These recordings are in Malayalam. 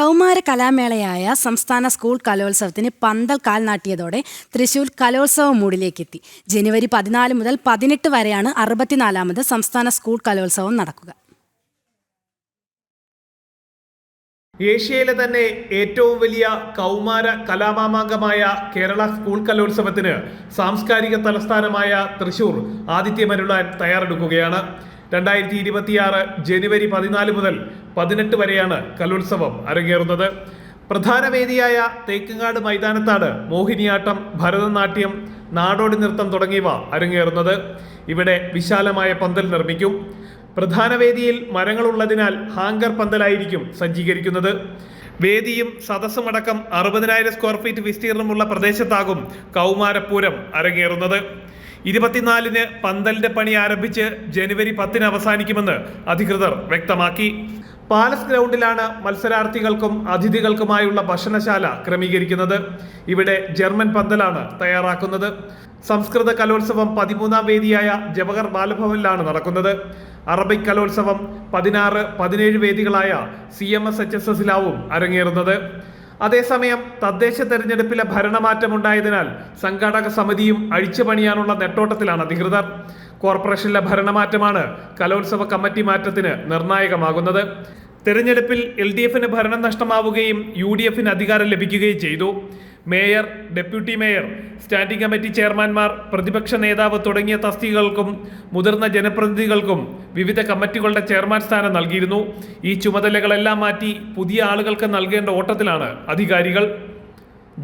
കൗമാര കലാമേളയായ സംസ്ഥാന സ്കൂൾ കലോത്സവത്തിന് പന്തൽ കാൽനാട്ടിയതോടെ തൃശൂർ കലോത്സവ മൂഡിലേക്കെത്തി. ജനുവരി 14 മുതൽ 18 വരെയാണ് 64ാമത് സംസ്ഥാന സ്കൂൾ കലോത്സവം നടക്കുക. ഏഷ്യയിലെ തന്നെ ഏറ്റവും വലിയ കൗമാര കലാമാമാങ്കമായ കേരള സ്കൂൾ കലോത്സവത്തിന് സാംസ്കാരിക തലസ്ഥാനമായ തൃശൂർ ആതിഥ്യമരുളാൻ തയ്യാറെടുക്കുകയാണ്. 2026 ജനുവരി 14 മുതൽ 18 വരെയാണ് കലോത്സവം അരങ്ങേറുന്നത്. പ്രധാന വേദിയായ തേക്കങ്ങാട് മൈതാനത്താണ് മോഹിനിയാട്ടം, ഭരതനാട്യം, നാടോടി നൃത്തം തുടങ്ങിയവ അരങ്ങേറുന്നത്. ഇവിടെ വിശാലമായ പന്തൽ നിർമ്മിക്കും. പ്രധാന വേദിയിൽ മരങ്ങളുള്ളതിനാൽ ഹാങ്കർ പന്തലായിരിക്കും സജ്ജീകരിക്കുന്നത്. വേദിയും സദസ്സുമടക്കം 60,000 സ്ക്വയർ ഫീറ്റ് വിസ്തീർണമുള്ള പ്രദേശത്താകും കൗമാരപ്പൂരം അരങ്ങേറുന്നത്. 24-ന് പന്തലിന്റെ പണി ആരംഭിച്ച് ജനുവരി 10-ന് അവസാനിക്കുമെന്ന് അധികൃതർ വ്യക്തമാക്കി. പാലസ് ഗ്രൗണ്ടിലാണ് മത്സരാർത്ഥികൾക്കും അതിഥികൾക്കുമായുള്ള ഭക്ഷണശാല ക്രമീകരിക്കുന്നത്. ഇവിടെ ജർമ്മൻ പന്തലാണ് തയ്യാറാക്കുന്നത്. സംസ്കൃത കലോത്സവം 13ാം വേദിയായ ജവഹർ ബാലഭവനിലാണ് നടക്കുന്നത്. അറബിക് കലോത്സവം 16, 17 വേദികളായ CMSHSS-ലാവും അരങ്ങേറുന്നത്. അതേസമയം തദ്ദേശ തെരഞ്ഞെടുപ്പിലെ ഭരണമാറ്റമുണ്ടായതിനാൽ സംഘാടക സമിതിയും അഴിച്ചുപണിയാനുള്ള നെട്ടോട്ടത്തിലാണ് അധികൃതർ. കോർപ്പറേഷനിലെ ഭരണമാറ്റമാണ് കലോത്സവ കമ്മിറ്റി മാറ്റത്തിന് നിർണായകമാകുന്നത്. തെരഞ്ഞെടുപ്പിൽ LDF-ന് ഭരണം നഷ്ടമാവുകയും UDF-ന് അധികാരം ലഭിക്കുകയും ചെയ്തു. Mayor, deputy mayor, standing committee ചെയർമാൻമാർ, പ്രതിപക്ഷ നേതാവ് തുടങ്ങിയ തസ്തികകൾക്കും മുതിർന്ന ജനപ്രതിനിധികൾക്കും വിവിധ കമ്മിറ്റികളുടെ ചെയർമാൻ സ്ഥാനം നൽകിയിരുന്നു. ഈ ചുമതലകളെല്ലാം മാറ്റി പുതിയ ആളുകൾക്ക് നൽകേണ്ട ഓട്ടത്തിലാണ് അധികാരികൾ.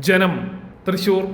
ജനം, തൃശൂർ.